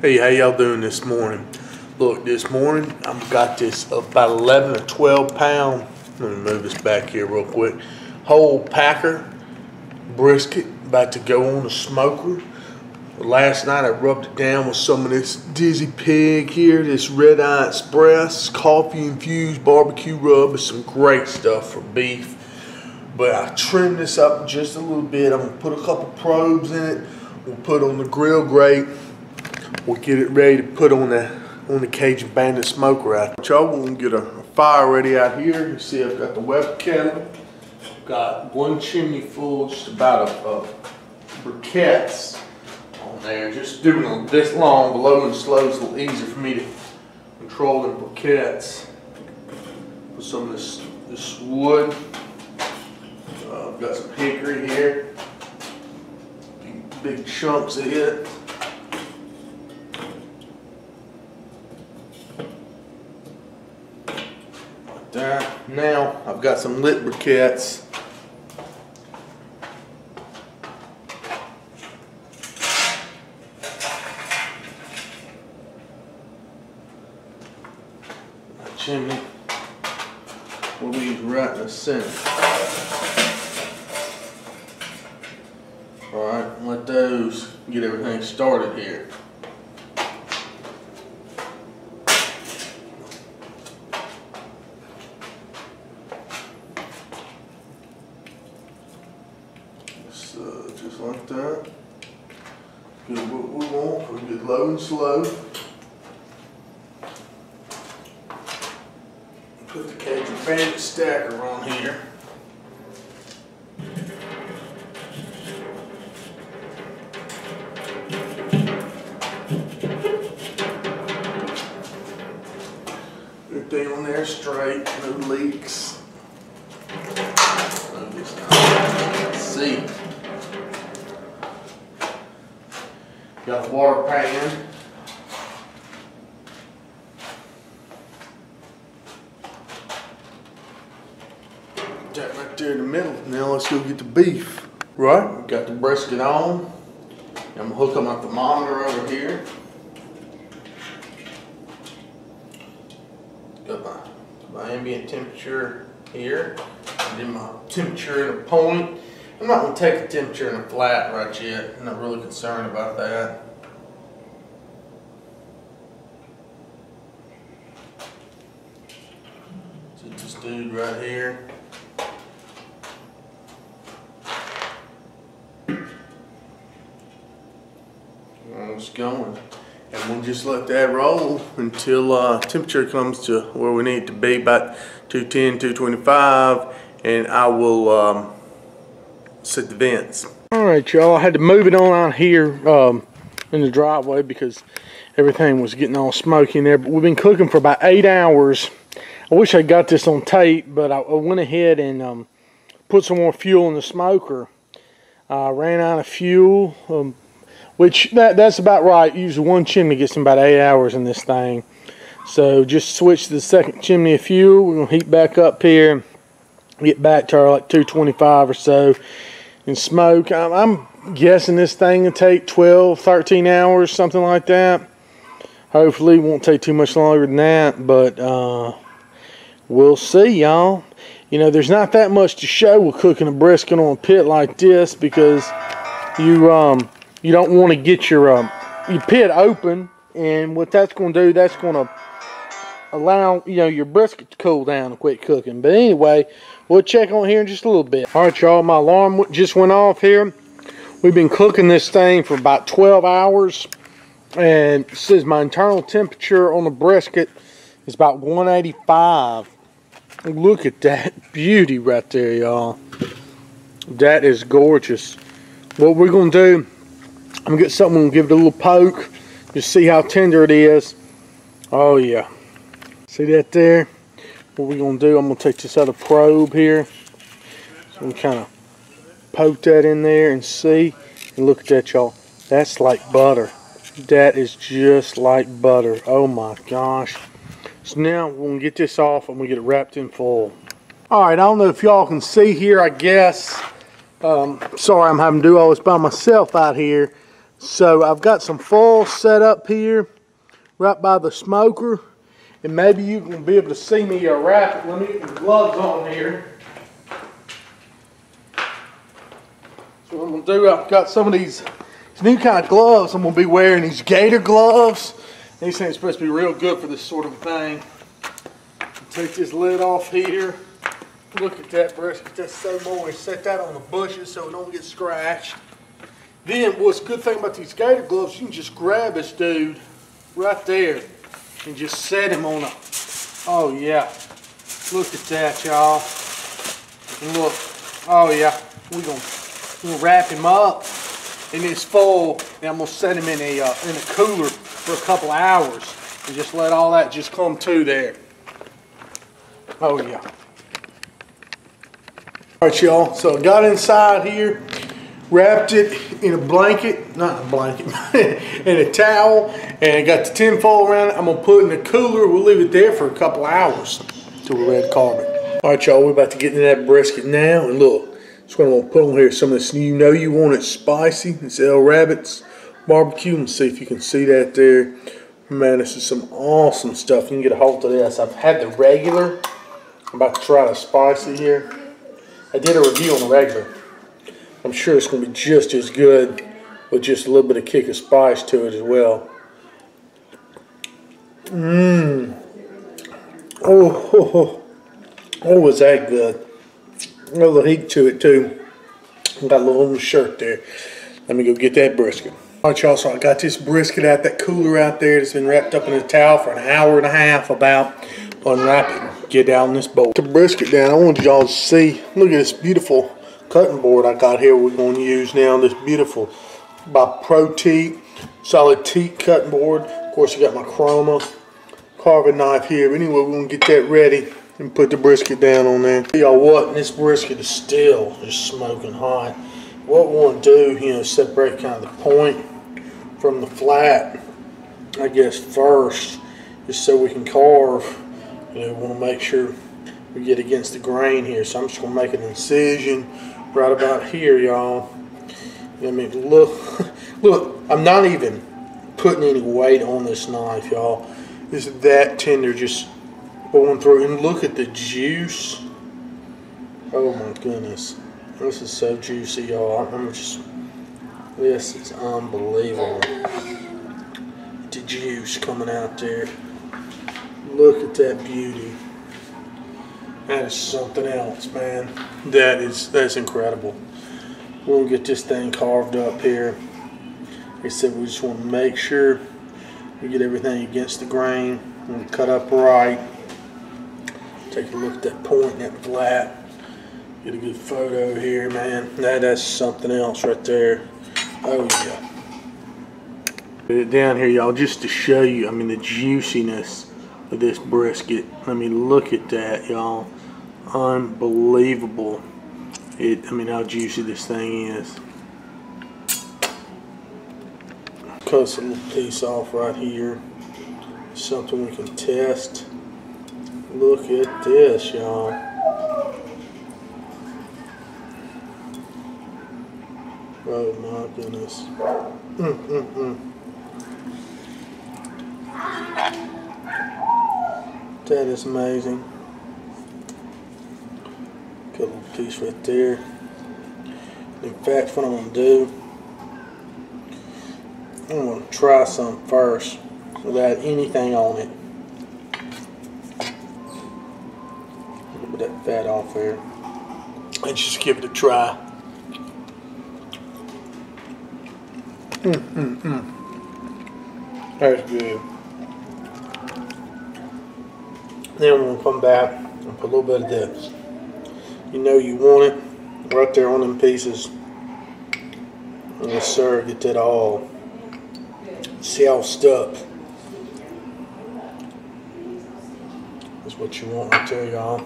Hey, how y'all doing this morning? Look, this morning I've got this about 11 or 12 pound, let me move this back here real quick, whole packer brisket about to go on the smoker. Last night I rubbed it down with some of this Dizzy Pig here, this Eye Express coffee infused barbecue rub. It's some great stuff for beef. But I trimmed this up just a little bit. I'm gonna put a couple probes in it. We'll put on the grill grate. We'll get it ready to put on the Cajun Bandit smoker out. Y'all, we're gonna get a fire ready out here. You see I've got the web kettle. Got one chimney full, just about of briquettes on there. Just doing them this long, below and slow. It's a little easier for me to control the briquettes. Put some of this wood. I've got some hickory here. Big chunks of it. Like that. Now I've got some lit briquettes. My chimney will be right in the center. Alright, let those get everything started here. Just like that. Get what we want. We get low and slow. Put the Cajun Bandit stacker on here. Everything on there straight, no leaks. Let's see. Got a water pan. That right there in the middle. Now let's go get the beef. Right, we've got the brisket on. I'm gonna hook up my thermometer over here. Got my ambient temperature here, and then my temperature in a point. I'm not going to take the temperature in a flat right yet. I'm not really concerned about that. So this dude right here. It's going. And we'll just let that roll until temperature comes to where we need it to be, about 210, 225, and I will set the vents. Alright y'all, I had to move it on out here in the driveway because everything was getting all smoky in there. But we've been cooking for about 8 hours. I wish I got this on tape, but I went ahead and put some more fuel in the smoker. Ran out of fuel. Which that's about right. Usually one chimney gets in about 8 hours in this thing. So just switch to the second chimney of fuel. We're gonna heat back up here, get back to our like 225 or so, and smoke. I'm guessing this thing will take 12, 13 hours, something like that. Hopefully it won't take too much longer than that, but we'll see, y'all. You know, there's not that much to show with cooking a brisket on a pit like this because you don't want to get your pit open, and what that's going to do, that's going to allow your brisket to cool down and quit cooking. But anyway, we'll check on here in just a little bit. All right, y'all, my alarm just went off here. We've been cooking this thing for about 12 hours, and it says my internal temperature on the brisket is about 185. Look at that beauty right there, y'all. That is gorgeous. What we're going to do, I'm going to get something and give it a little poke. Just see how tender it is. Oh yeah. See that there? What we're going to do, I'm going to take this other probe here. So I'm kind of poke that in there and see. And look at that, y'all. That's like butter. That is just like butter. Oh my gosh. So now we're going to get this off and we get it wrapped in foil. Alright, I don't know if y'all can see here, I guess. Sorry I'm having to do all this by myself out here. So I've got some foil set up here right by the smoker, and maybe you can be able to see me wrap it. Let me get the gloves on here. So what I'm going to do, I've got some of these new kind of gloves. I'm going to be wearing these gator gloves. These things are supposed to be real good for this sort of thing. Take this lid off here. Look at that brisket, that's so moist. Set that on the bushes so it don't get scratched. Then what's a good thing about these gator gloves, you can just grab this dude right there and just set him on a, oh yeah. Look at that, y'all. And look, oh yeah, we're gonna wrap him up in this foil, and I'm gonna set him in a cooler for a couple hours and just let all that just come to there. Oh yeah. All right, y'all, so I got inside here, wrapped it in a blanket, not a blanket, in a towel, and got the tin foil around it. I'm gonna put it in the cooler. We'll leave it there for a couple hours until we're ready to carve it. All right, y'all, we're about to get into that brisket now, and look, that's what I'm gonna put on here. Some of this, you know you want it spicy. It's El Rabbit's barbecue. Let's see if you can see that there. Man, this is some awesome stuff. You can get a hold of this. I've had the regular. I'm about to try the spicy here. I did a review on the regular. I'm sure it's going to be just as good with just a little bit of kick of spice to it as well. Oh, was that good. A little heat to it too. Got a little on the shirt there. Let me go get that brisket. All right, y'all, so I got this brisket out that cooler out there. It's been wrapped up in a towel for an hour and a half about. Unwrap it, get down this bowl. The brisket down, I want y'all to see, look at this beautiful cutting board I got here we're going to use now. This beautiful by Pro Teak, solid teak cutting board. Of course, you got my chroma carving knife here. But anyway, we're going to get that ready and put the brisket down on there. Y'all what, this brisket is still just smoking hot. What we want to do, you know, separate kind of the point from the flat, I guess, first, just so we can carve. You know, we want to make sure we get against the grain here. So I'm just going to make an incision right about here, y'all. I mean, look, I'm not even putting any weight on this knife, y'all. This is that tender, just going through. And look at the juice. Oh my goodness. This is so juicy, y'all. This is unbelievable. The juice coming out there. Look at that beauty. That is something else, man. That's incredible. We're gonna get this thing carved up here. Like I said, we just want to make sure we get everything against the grain. We're gonna cut up right. Take a look at that point and that flat. Get a good photo here, man. That's something else right there. Oh yeah. Put it down here, y'all, just to show you, I mean, the juiciness of this brisket. I mean, look at that, y'all. Unbelievable. I mean, how juicy this thing is. Cut a little piece off right here. Something we can test. Look at this, y'all. Oh my goodness. That is amazing. Got a little piece right there. In fact, what I'm going to do, I'm going to try some first without anything on it. A little bit of that fat off there. And just give it a try. That's good. Then we're going to come back and put a little bit of this. You know you want it right there on them pieces. Yes sir, get that all. See how stuck. That's what you want right there, y'all.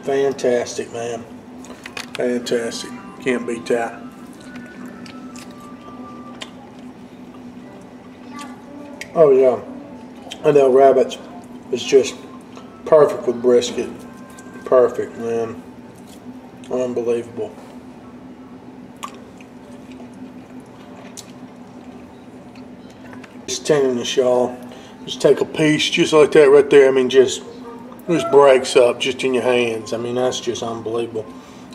Fantastic, man. Fantastic. Can't beat that. Oh yeah. I know rabbits is just perfect with brisket. Perfect, man. Unbelievable. tenderness, y'all. Just take a piece just like that right there. I mean, just breaks up just in your hands. I mean, that's just unbelievable.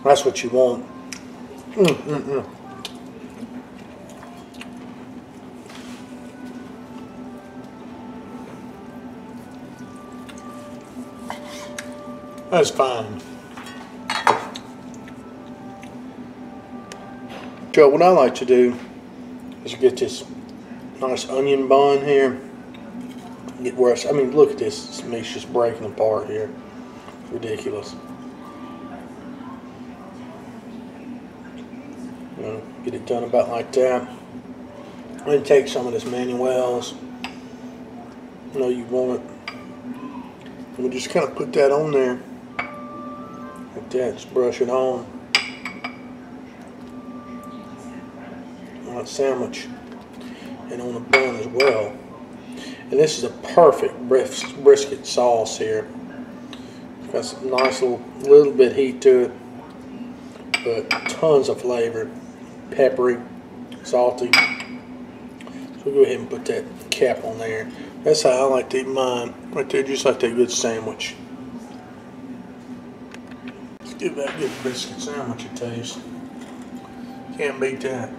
That's what you want. That's fine. So what I like to do is get this nice onion bun here. Get where I mean, look at this. This meat's just breaking apart here. It's ridiculous. You know, get it done about like that. And take some of this Manuel's. You know, you want it. And we just kind of put that on there. Like that. Just brush it on. On that sandwich. And on the bun as well. And this is a perfect brisket sauce here. It's got some nice little bit heat to it, but tons of flavor, peppery, salty. So we'll go ahead and put that cap on there. That's how I like to eat mine, right there, just like that good sandwich. Let's give that good brisket sandwich a taste. Can't beat that.